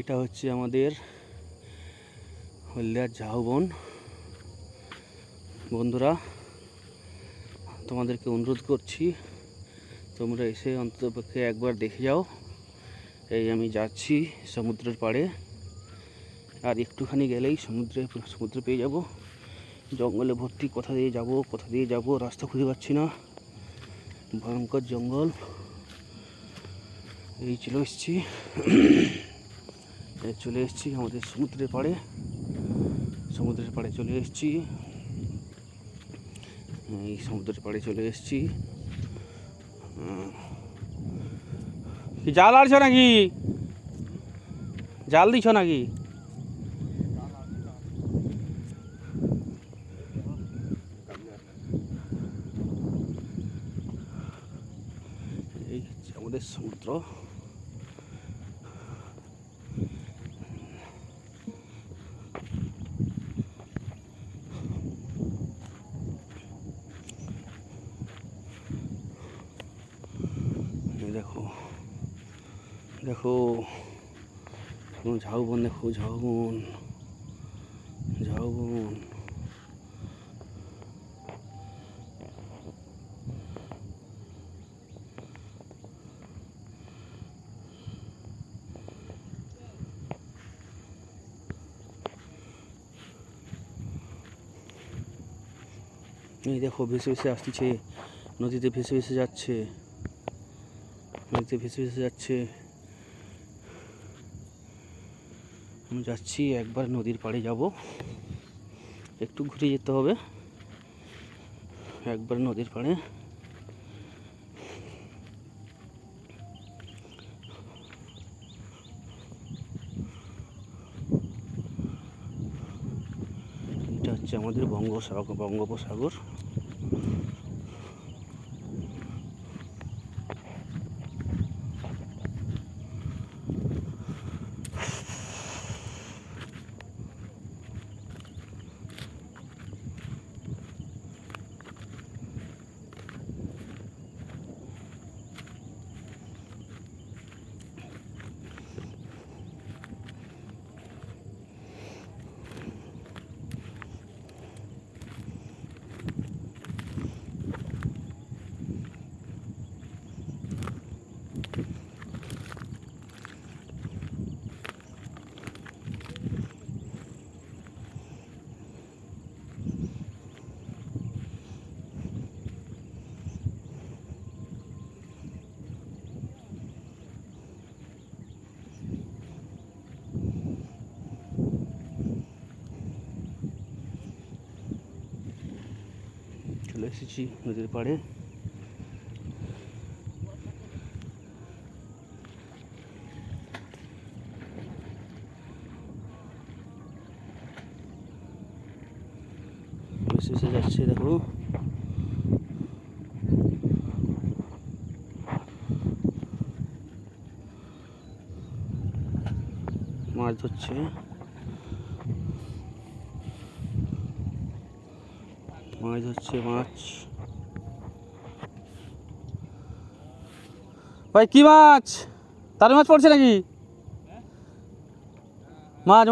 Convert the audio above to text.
এটা হচ্ছে আমাদের হলদিয়ার ঝাউবন। বন্ধুরা, তোমাদেরকে অনুরোধ করছি তোমরা এসে অন্ততপক্ষে একবার দেখে যাও। এই আমি যাচ্ছি সমুদ্রের পাড়ে, আর একটুখানি গেলেই সমুদ্র পেয়ে যাব। জঙ্গলে ভর্তি, কোথা দিয়ে যাব রাস্তা খুঁজে পাচ্ছি না, ভয়ঙ্কর জঙ্গল। এই চলে এসেছি আমাদের সমুদ্রের পাড়ে চলে এসেছি। এই সমুদ্রের পাড়ে চলে এসেছি। কি জাল আনছ নাকি? জাল দিছ নাকি? এই আমাদের সমুদ্র। দেখো ঝাউবন, দেখো ঝাউবন। এই দেখো ভেসে আসছে, নদীতে ভেসে যাচ্ছে। আমি যাচ্ছি, একবার নদীর পাড়ে যাব, একটু ঘুরে যেতে হবে। একবার নদীর পাড়ে এটা হচ্ছে আমাদের বঙ্গোপসাগর। চলে এসেছি নদীর পাড়ে। ভেসে যাচ্ছে, দেখো মাছ ধরছে। মাছ ভাই, কি মাছ? তার মাছ পড়ছে নাকি? মাছ